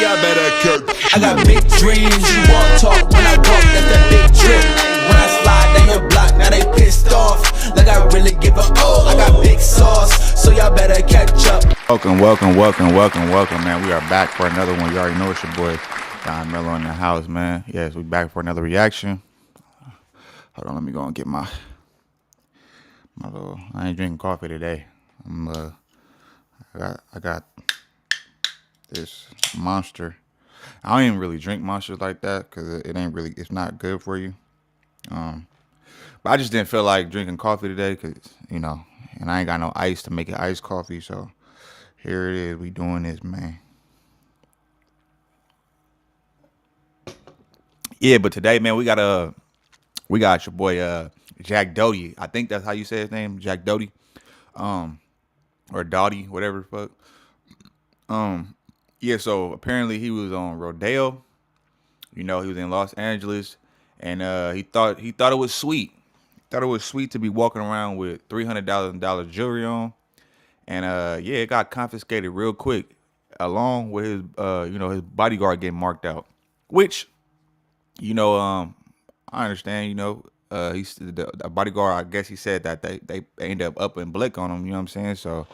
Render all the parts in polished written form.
y'all better catch. I got big dreams, you won't talk when I walk, that's that big drip. When I slide down your block, now they pissed off. Like I really give a I got big sauce, so y'all better catch up. Welcome, man. We are back for another one. You already know it's your boy, Don Mello in the house, man. Yes, we back for another reaction. Hold on, let me go and get my little, I ain't drinking coffee today. I got this Monster. I don't even really drink Monsters like that because it's not good for you. But I just didn't feel like drinking coffee today because, you know, and I ain't got no ice to make it iced coffee. So here it is. We doing this, man. Yeah, but today, man, we got your boy Jack Doherty. I think that's how you say his name, Jack Doherty. Or Doughty, whatever the fuck. Yeah, so apparently he was on Rodeo. You know, he was in Los Angeles, and he thought it was sweet. Thought it was sweet to be walking around with $300,000 jewelry on, and yeah, it got confiscated real quick, along with his his bodyguard getting marked out. Which, you know, I understand. You know, he's the bodyguard. I guess he said that they ended up and blick on him. You know what I'm saying? So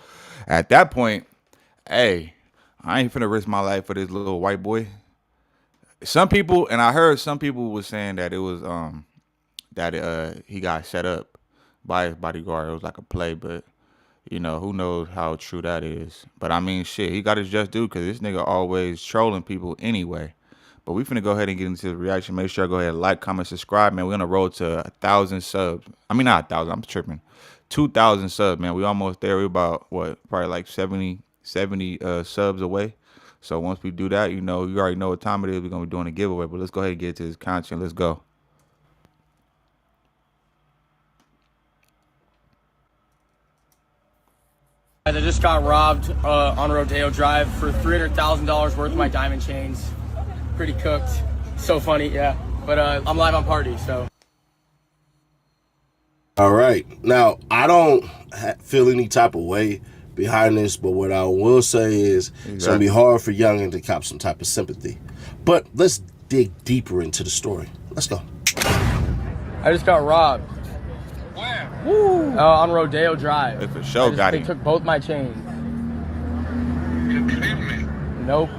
at that point, hey, I ain't finna risk my life for this little white boy. Some people, and I heard some people was saying that it was he got set up by his bodyguard. It was like a play, but you know, who knows how true that is. But I mean, shit, he got his just due because this nigga always trolling people anyway. But we finna go ahead and get into the reaction. Make sure I go ahead and like, comment, subscribe, man. We're on the road to 1,000 subs. I mean, not 1,000, I'm tripping. 2,000 subs, man. We almost there. We about, what, probably like 70 subs away. So once we do that, you know, you already know what time it is. We're going to be doing a giveaway. But let's go ahead and get to this content. Let's go. I just got robbed on Rodeo Drive for $300,000 worth of my diamond chains. Pretty cooked. So funny, yeah. But I'm live on Party, so. All right. Now, I don't feel any type of way behind this, but what I will say is it's going to be hard for Youngin to cop some type of sympathy. But let's dig deeper into the story. Let's go. I just got robbed. Where? Woo! On Rodeo Drive. They for sure got They him. took both my chains. You kidding me? Nope.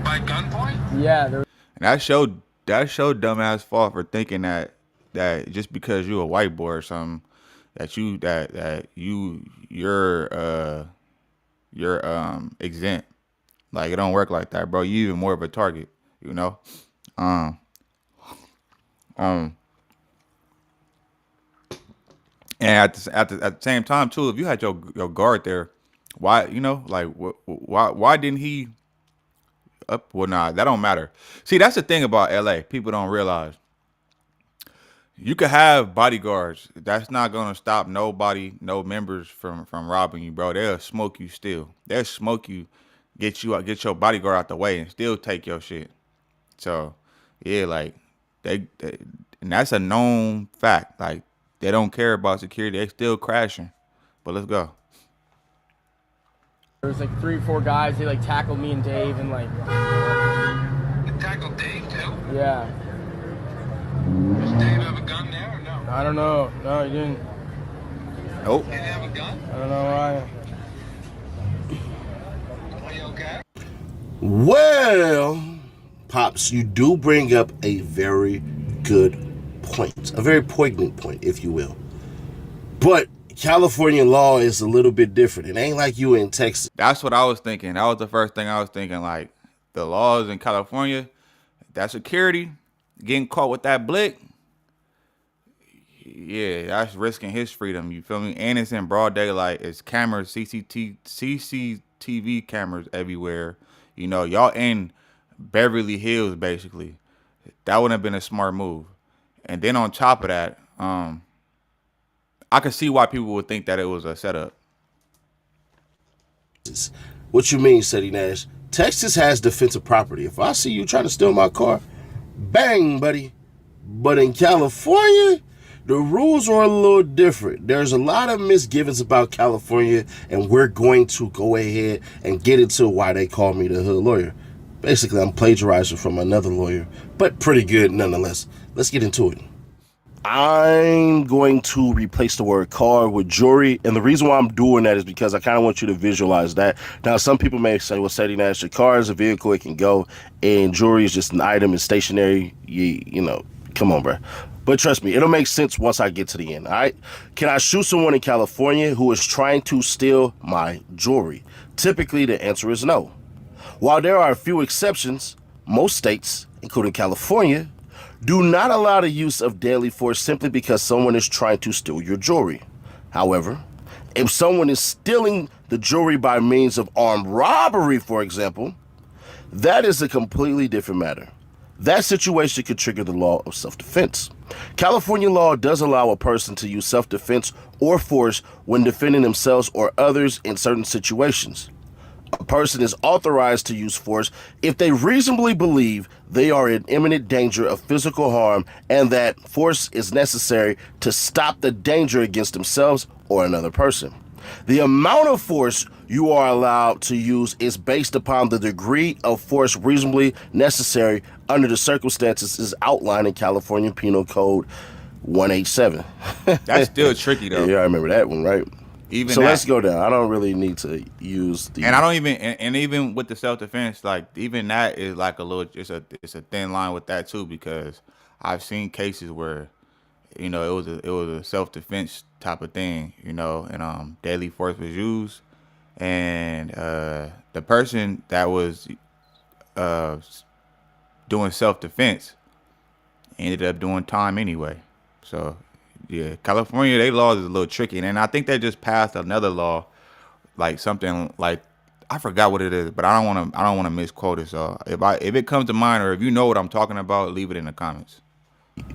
By gunpoint? Yeah. And that showed dumbass fault for thinking that just because you a white boy or something, you're exempt. Like, it don't work like that, bro. You even more of a target, you know. And at the same time too, if you had your guard there, why, you know, like why didn't he up? Well, nah, that don't matter. See, that's the thing about LA. People don't realize. You could have bodyguards. That's not gonna stop nobody, no members from robbing you, bro. They'll smoke you still. They'll smoke you, get your bodyguard out the way and still take your shit. So yeah, like they and that's a known fact. Like, they don't care about security. They still crashing. But let's go. There was like 3 or 4 guys. They like tackled me and Dave and like. You tackled Dave too? Yeah. Does Dave have a gun there or no? I don't know. No, he didn't. Nope. He didn't have a gun? I don't know why. Are you okay? Well, Pops, you do bring up a very good point, a very poignant point, if you will. But California law is a little bit different. It ain't like you in Texas. That's what I was thinking. That was the first thing I was thinking. Like, the laws in California, that security, getting caught with that blick, yeah, that's risking his freedom. You feel me? And it's in broad daylight. It's cameras, CCTV cameras everywhere. You know, y'all in Beverly Hills, basically. That wouldn't have been a smart move. And then on top of that, I could see why people would think that it was a setup. What you mean, Seti Nash? Texas has defensive property. If I see you trying to steal my car, bang, buddy. But in California, the rules are a little different. There's a lot of misgivings about California, and we're going to go ahead and get into why they call me the hood lawyer. Basically, I'm plagiarizing from another lawyer, but pretty good nonetheless. Let's get into it. I'm going to replace the word car with jewelry, and the reason why I'm doing that is because I kind of want you to visualize that. Now, some people may say, well, Sadie Nash, your car is a vehicle, it can go, and jewelry is just an item, it's stationary, you know, come on, bro. But trust me, it'll make sense once I get to the end, all right? Can I shoot someone in California who is trying to steal my jewelry? Typically, the answer is no. While there are a few exceptions, most states, including California, do not allow the use of deadly force simply because someone is trying to steal your jewelry. However, if someone is stealing the jewelry by means of armed robbery, for example, that is a completely different matter. That situation could trigger the law of self-defense. California law does allow a person to use self-defense or force when defending themselves or others in certain situations. A person is authorized to use force if they reasonably believe they are in imminent danger of physical harm and that force is necessary to stop the danger against themselves or another person. The amount of force you are allowed to use is based upon the degree of force reasonably necessary under the circumstances is outlined in California Penal Code 187. That's still tricky though. Yeah, I remember that one, right? Even so that, let's go down. I don't really need to use the. And I don't even, and even with the self-defense, like even that is like a little, it's a thin line with that too, because I've seen cases where, you know, it was a self-defense type of thing, you know, and deadly force was used, and the person that was doing self-defense ended up doing time anyway. So yeah, California, they laws is a little tricky, and I think they just passed another law, like something like, I forgot what it is, but I don't want to misquote it. So if it comes to mind, or if you know what I'm talking about, leave it in the comments.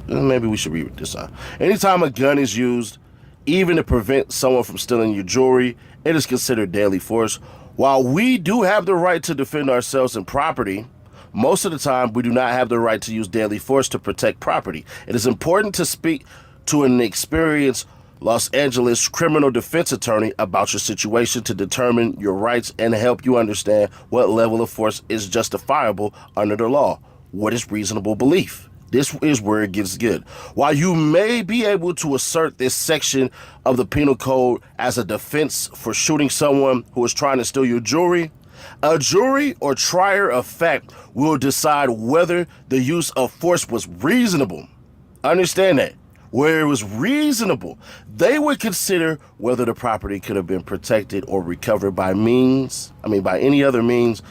Maybe we should read this out. Anytime a gun is used, even to prevent someone from stealing your jewelry, it is considered deadly force. While we do have the right to defend ourselves and property, most of the time we do not have the right to use deadly force to protect property. It is important to speak to an experienced Los Angeles criminal defense attorney about your situation to determine your rights and help you understand what level of force is justifiable under the law. What is reasonable belief? This is where it gets good. While you may be able to assert this section of the penal code as a defense for shooting someone who is trying to steal your jewelry, a jury or trier of fact will decide whether the use of force was reasonable. Understand that. Where it was reasonable, they would consider whether the property could have been protected or recovered by any other means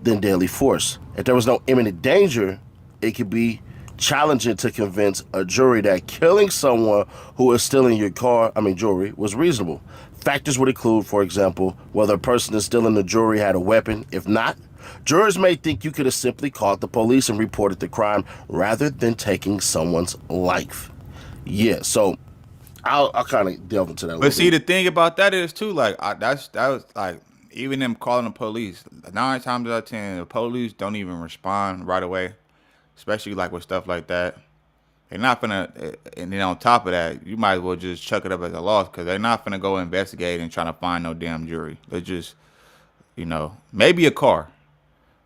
than deadly force. If there was no imminent danger, it could be challenging to convince a jury that killing someone who is stealing your jewelry was reasonable. Factors would include, for example, whether a person is stealing the jewelry had a weapon. If not, jurors may think you could have simply called the police and reported the crime rather than taking someone's life. Yeah, so I'll kind of delve into that. But see, the thing about that is too, like that was like, even them calling the police, 9 times out of 10, the police don't even respond right away, especially like with stuff like that. They're not gonna, and then on top of that, you might as well just chuck it up as a loss, because they're not gonna go investigate and try to find no damn jury. They're just, you know, maybe a car,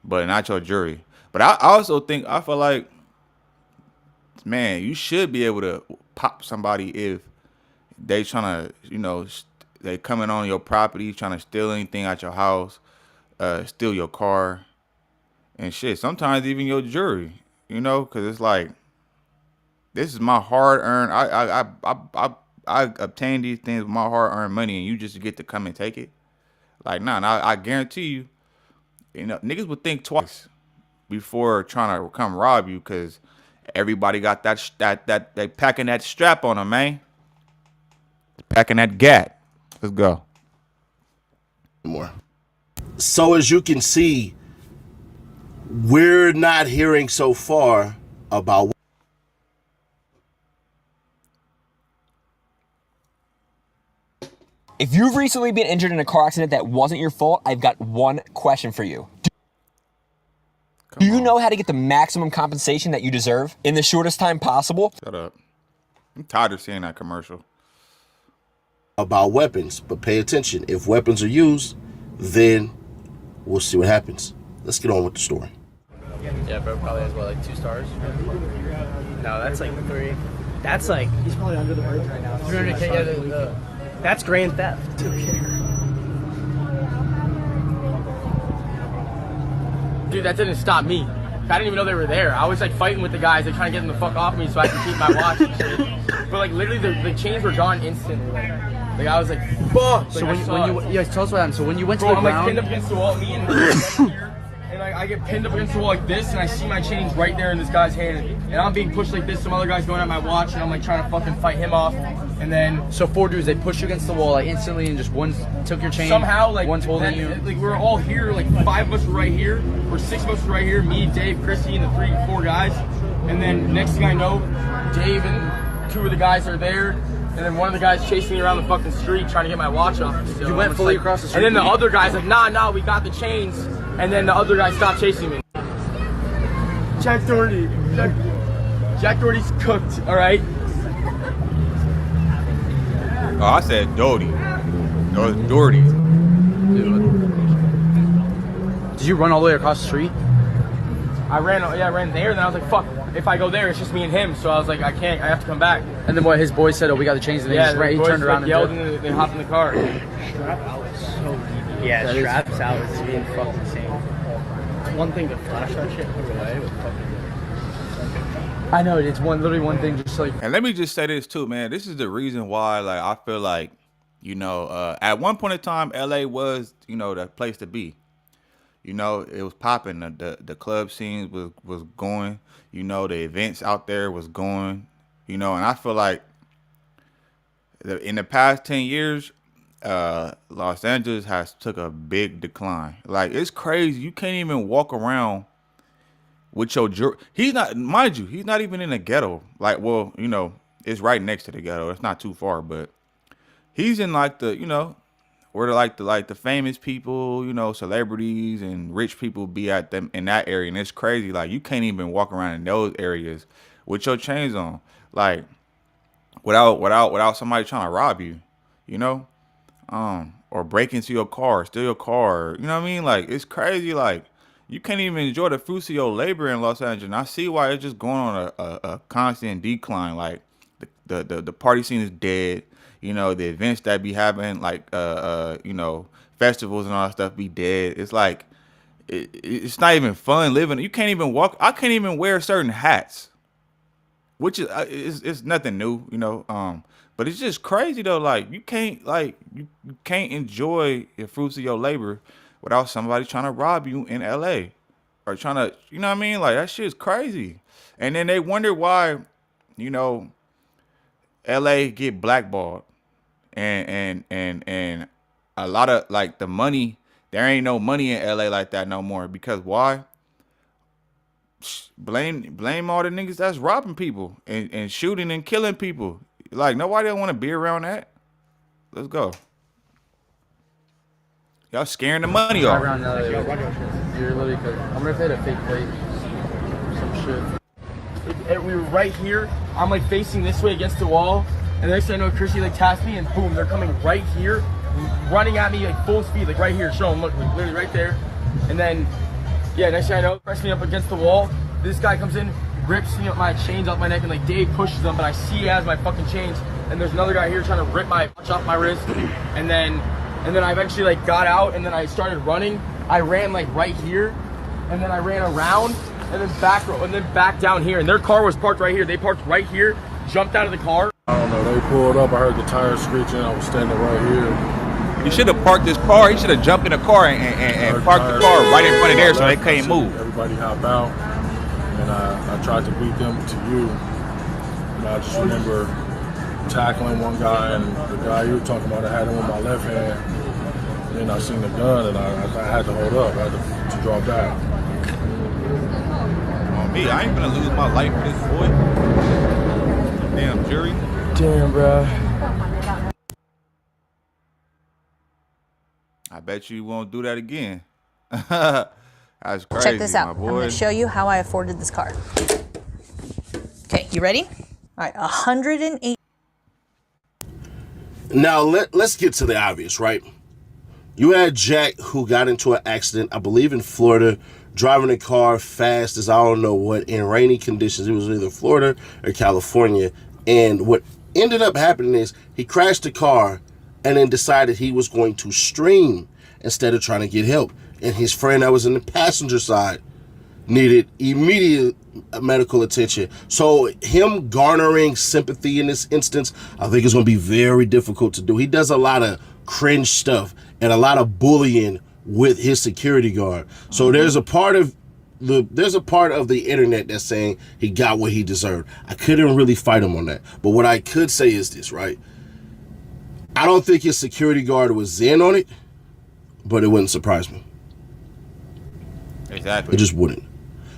but not your jury. But I also think, I feel like, man, you should be able to pop somebody if they trying to, you know, they coming on your property, trying to steal anything out your house, steal your car and shit. Sometimes even your jewelry, you know, because it's like, this is my hard-earned, I obtained these things with my hard-earned money, and you just get to come and take it. Like, nah, I guarantee you, you know, niggas would think twice before trying to come rob you, because everybody got that they packing that strap on them, man. Packing that gat. Let's go. More. So as you can see, we're not hearing so far about. If you've recently been injured in a car accident that wasn't your fault, I've got one question for you. Do you know how to get the maximum compensation that you deserve in the shortest time possible? Shut up. I'm tired of seeing that commercial. About weapons, but pay attention. If weapons are used, then we'll see what happens. Let's get on with the story. Yeah, bro probably has what, like 2 stars? No, that's like 3. That's like he's probably under the bridge right now. 300K. Yeah, that's grand theft. Dude, that didn't stop me. I didn't even know they were there. I was like fighting with the guys, like trying to get them the fuck off me so I could keep my watch and shit. But like literally the chains were gone instantly. Like I was like, fuck. So like, when you yeah, tell us what happened. So when you went to the I'm ground, like pinned up against the wall, me and here, and like I get pinned up against the wall like this, and I see my chains right there in this guy's hand, and I'm being pushed like this. Some other guy's going at my watch, and I'm like trying to fucking fight him off. And then so 4 dudes, they pushed you against the wall like instantly, and just one took your chain. Somehow, like one's holding you. Like we were all here, like 5 of us were right here, or 6 of us were right here. Me, Dave, Chrissy, and the 4 guys. And then next thing I know, Dave and 2 of the guys are there. And then one of the guys chasing me around the fucking street trying to get my watch off. So You went fully like, across the street. And then the other guy's like, nah, we got the chains. And then the other guy stopped chasing me. Jack Doherty. Jack Doherty's cooked, all right? Oh, I said Doherty. No, it's Doherty. Did you run all the way across the street? I ran there, and then I was like, fuck, if I go there, it's just me and him. So I was like, I have to come back. And then what his boys said, oh, we got the chains, and then he turned around and yelled, did. and they hopped in the car. Yeah, Straps out is being fucking insane. One thing to flash that shit put away with fucking. I know, it's literally one thing, just like. And let me just say this too, man. This is the reason why, like, I feel like, you know, at one point in time, LA was, you know, the place to be. You know, it was popping. The club scenes was going. You know, the events out there was going. You know, and I feel like in the past 10 years, Los Angeles has took a big decline. Like, it's crazy. You can't even walk around with your jewelry. He's not, mind you, he's not even in the ghetto. Like, well, you know, it's right next to the ghetto. It's not too far, but he's in like the, you know, where the famous people, you know, celebrities and rich people be at them in that area. And it's crazy. Like, you can't even walk around in those areas with your chains on. Like, without somebody trying to rob you, you know? Or break into your car, steal your car. You know what I mean? Like, it's crazy. Like, you can't even enjoy the fruits of your labor in Los Angeles. And I see why it's just going on a constant decline. Like, the party scene is dead. You know, the events that be having, like, you know, festivals and all that stuff be dead. It's like, it's not even fun living. You can't even walk. I can't even wear certain hats, which is it's nothing new, you know. But it's just crazy though. Like, you can't enjoy the fruits of your labor without somebody trying to rob you in LA or trying to, you know what I mean? Like, that shit's crazy. And then they wonder why, you know, LA get blackballed and a lot of, like, the money, there ain't no money in LA like that no more. Because why? Blame all the niggas that's robbing people and shooting and killing people. Like, nobody don't want to be around that. Let's go. Y'all scaring the money off. You're literally, I'm gonna hit a fake plate. Some shit. And we were right here. I'm like facing this way against the wall. And next thing I know, Chrissy like taps me, and boom, they're coming right here, running at me like full speed, like right here. Show them, look, like literally right there. And then, yeah, next thing I know, press me up against the wall. This guy comes in, rips me up my chains off my neck, and like Dave pushes them, but I see he has my fucking chains. And there's another guy here trying to rip my watch off my wrist. And then I eventually like got out, and then I started running. I ran like right here, and then I ran around, and then back down here. And their car was parked right here. They parked right here, jumped out of the car. I don't know, they pulled up, I heard the tires screeching, I was standing right here. He should have parked his car. He should have jumped in the car and parked the car right in front of there so they couldn't move. Everybody hop out, and I tried to beat them to you. And I just remember tackling one guy, and the guy you were talking about, I had him with my left hand. And then I seen the gun, and I had to hold up, I had to draw back. On me, I ain't gonna lose my life for this boy. Damn jury. Damn, bro. I bet you won't do that again. That's crazy. Check this out. My I'm boy. going to show you how I afforded this car. Okay, you ready? All right, 108. Now let's get to the obvious, right? You had Jack who got into an accident, I believe in Florida, driving a car fast as I don't know what, in rainy conditions. It was either Florida or California. And what ended up happening is he crashed the car and then decided he was going to stream instead of trying to get help. And his friend that was in the passenger side needed immediate medical attention. So him garnering sympathy in this instance, I think it's going to be very difficult to do. He does a lot of cringe stuff and a lot of bullying with his security guard. So there's a part of the internet that's saying he got what he deserved. I couldn't really fight him on that. But what I could say is this, right? I don't think his security guard was in on it, but it wouldn't surprise me. Exactly. It just wouldn't.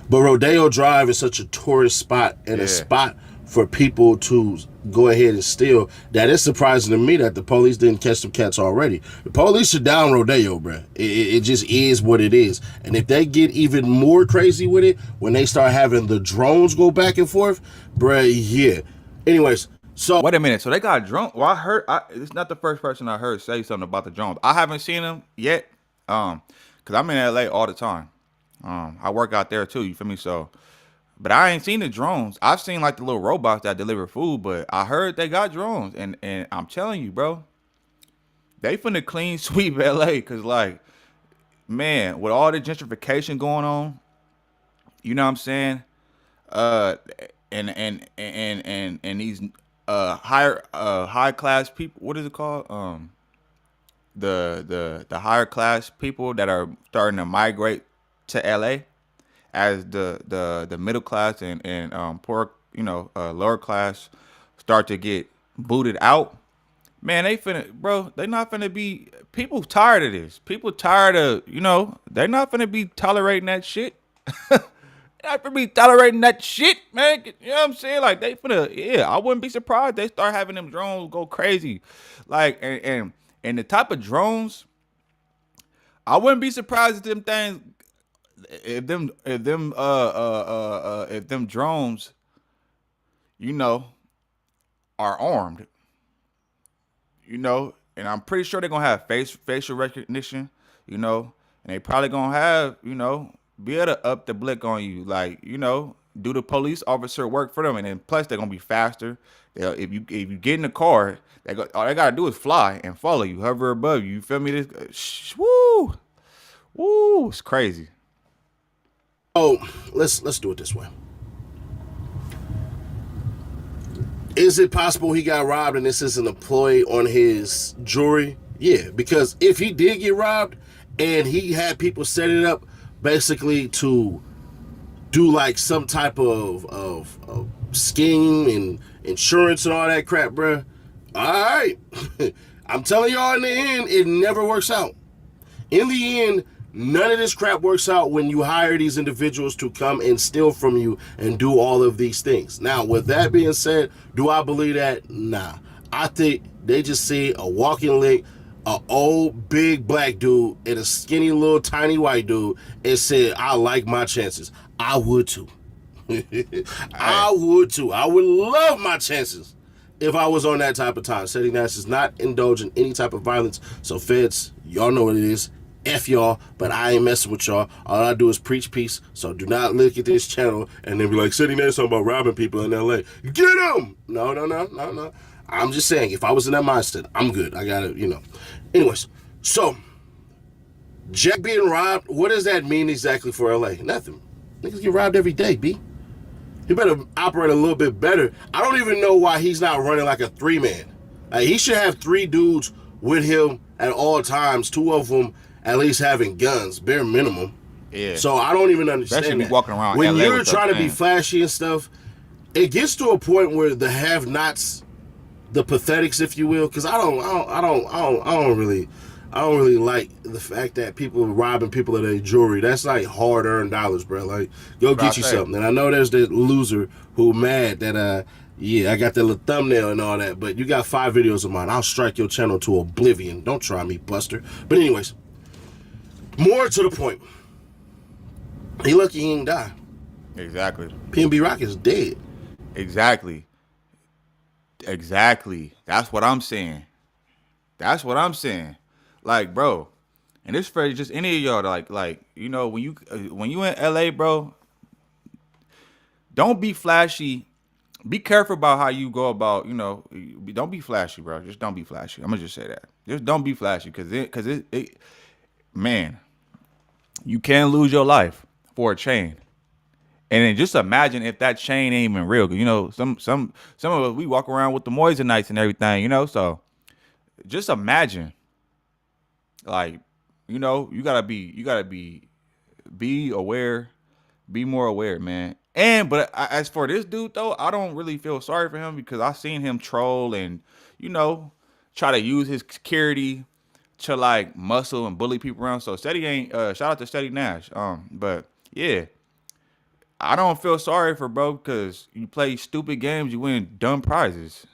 But Rodeo Drive is such a tourist spot and a spot for people to go ahead and steal that it's surprising to me that the police didn't catch some cats already. The police are down Rodeo, bruh. It just is what it is. And if they get even more crazy with it, when they start having the drones go back and forth, bruh, yeah. Anyways, so... Wait a minute. So they got drones? Well, it's not the first person I heard say something about the drones. I haven't seen them yet, because I'm in LA all the time. I work out there too, you feel me? So, but I ain't seen the drones. I've seen like the little robots that deliver food, but I heard they got drones, and I'm telling you, bro, they finna clean sweep LA, cause like, man, with all the gentrification going on, you know what I'm saying? And these high class people, what is it called? The higher class people that are starting to migrate to LA as the middle class and poor, lower class start to get booted out. Man, they not finna be, people tired of this. People tired of, they're not finna be tolerating that shit. They're not finna be tolerating that shit, man. You know what I'm saying? Like, they finna, I wouldn't be surprised they start having them drones go crazy. Like, and the type of drones, I wouldn't be surprised if them things, if them drones, are armed, and I'm pretty sure they're gonna have facial recognition, and they probably gonna have, be able to up the blick on you, like, do the police officer work for them, and then plus they're gonna be faster. If you get in the car, all they gotta do is fly and follow you, hover above you. You feel me? This, woo, it's crazy. Oh, let's do it this way. Is it possible he got robbed and this is an employee on his jewelry? Yeah, because if he did get robbed and he had people set it up basically to do like some type of scheme and insurance and all that crap, bruh. All right. I'm telling y'all, in the end, it never works out. In the end, none of this crap works out when you hire these individuals to come and steal from you and do all of these things. Now, with that being said, do I believe that? Nah. I think they just see a walking lick, an old big black dude and a skinny little tiny white dude and said, I like my chances. I would too. I would too. I would love my chances if I was on that type of time. Setting Nash does not indulge in any type of violence. So feds, y'all know what it is. F y'all, but I ain't messing with y'all. All I do is preach peace. So do not look at this channel and then be like, Setting Nash talking about robbing people in LA. Get them! No. I'm just saying, if I was in that mindset, I'm good. I gotta, Anyways, so Jack being robbed, what does that mean exactly for LA? Nothing. Niggas get robbed every day, B. You better operate a little bit better. I don't even know why he's not running like a three-man. Like, he should have 3 dudes with him at all times, 2 of them at least having guns, bare minimum. Yeah. So I don't even understand especially that. Walking around when LA you're trying to be flashy and stuff, it gets to a point where the have-nots, the pathetics, if you will, because I don't really like the fact that people are robbing people of their jewelry. That's like hard-earned dollars, bro. Like, go get you something. And I know there's that loser who mad that I got that little thumbnail and all that, but you got 5 videos of mine. I'll strike your channel to oblivion. Don't try me, Buster. But anyways, more to the point. He lucky he ain't die. Exactly. PNB Rock is dead. Exactly. Exactly. That's what I'm saying. That's what I'm saying. Like, bro, and this for just any of y'all, like you know, when you in LA, bro, don't be flashy. Be careful about how you go about, you know, don't be flashy, bro. Just don't be flashy. I'm gonna just say that. Just don't be flashy, cause it man, you can lose your life for a chain. And then just imagine if that chain ain't even real. You know, some of us, we walk around with the Moissanite and everything, you know. So just imagine, like, you know, you gotta be aware, be more aware, man. But as for this dude though, I don't really feel sorry for him because I seen him troll and, you know, try to use his security to like muscle and bully people around. So Steady ain't shout out to Steady Nash. But yeah. I don't feel sorry for bro because you play stupid games, you win dumb prizes.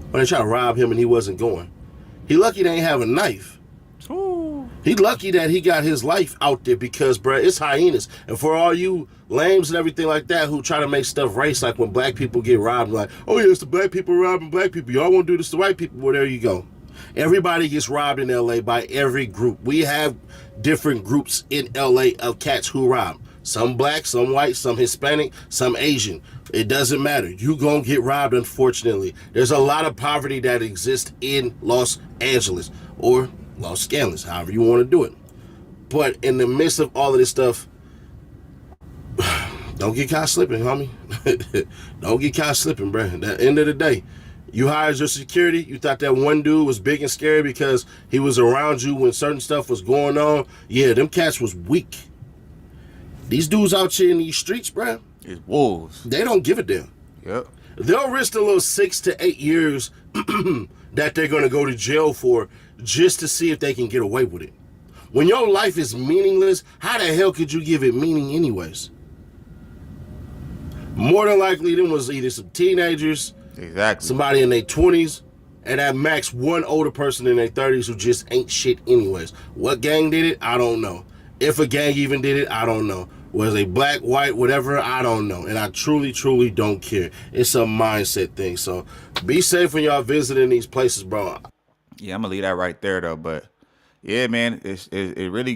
When they try to rob him and he wasn't going. He lucky they ain't have a knife. Ooh. He lucky that he got his life out there because, bro, it's hyenas. And for all you lames and everything like that who try to make stuff race, like when black people get robbed, like, oh yeah, it's the black people robbing black people. Y'all want to do this to white people? Well, there you go. Everybody gets robbed in LA by every group. We have different groups in LA of cats who rob. Some black, some white, some Hispanic, some Asian. It doesn't matter. You gonna get robbed, unfortunately. There's a lot of poverty that exists in Los Angeles or Los Angeles, however you want to do it. But in the midst of all of this stuff, don't get caught slipping, homie. Don't get caught slipping, bro. At the end of the day, you hired your security. You thought that one dude was big and scary because he was around you when certain stuff was going on. Yeah, them cats was weak. These dudes out here in these streets, bro, it's wolves. They don't give a damn. Yep. They'll risk a little 6 to 8 years that they're going to go to jail for just to see if they can get away with it. When your life is meaningless, how the hell could you give it meaning anyways? More than likely, them was either some teenagers, exactly, somebody in their 20s, and at max one older person in their 30s who just ain't shit anyways. What gang did it? I don't know. If a gang even did it, I don't know. Was they black, white, whatever? I don't know. And I truly, truly don't care. It's a mindset thing. So be safe when y'all visiting these places, bro. Yeah, I'm gonna leave that right there though. But yeah, man, it really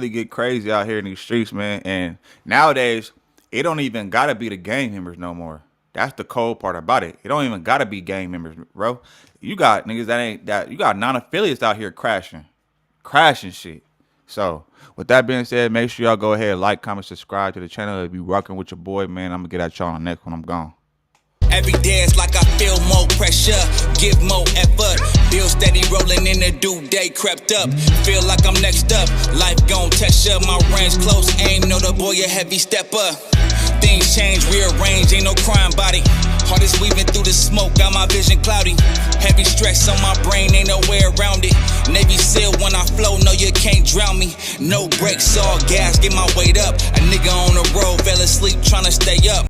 get crazy out here in these streets, man. And nowadays, it don't even gotta be the gang members no more. That's the cold part about it. It don't even gotta be gang members, bro. You got niggas you got non-affiliates out here crashing shit. So with that being said, make sure y'all go ahead, like, comment, subscribe to the channel. If you rocking with your boy, man, I'm gonna get at y'all on the next one. I'm gone. Every day it's like I feel more pressure, give more effort. Bill steady rolling in the due day crept up. Feel like I'm next up, life gon' test ya. My range close, aim, know the boy a heavy stepper. Things change, rearrange, ain't no crime body. Heart is weaving through the smoke, got my vision cloudy. Heavy stress on my brain, ain't no way around it. Navy SEAL when I flow, no you can't drown me. No brakes, all gas, get my weight up. A nigga on the road, fell asleep tryna stay up.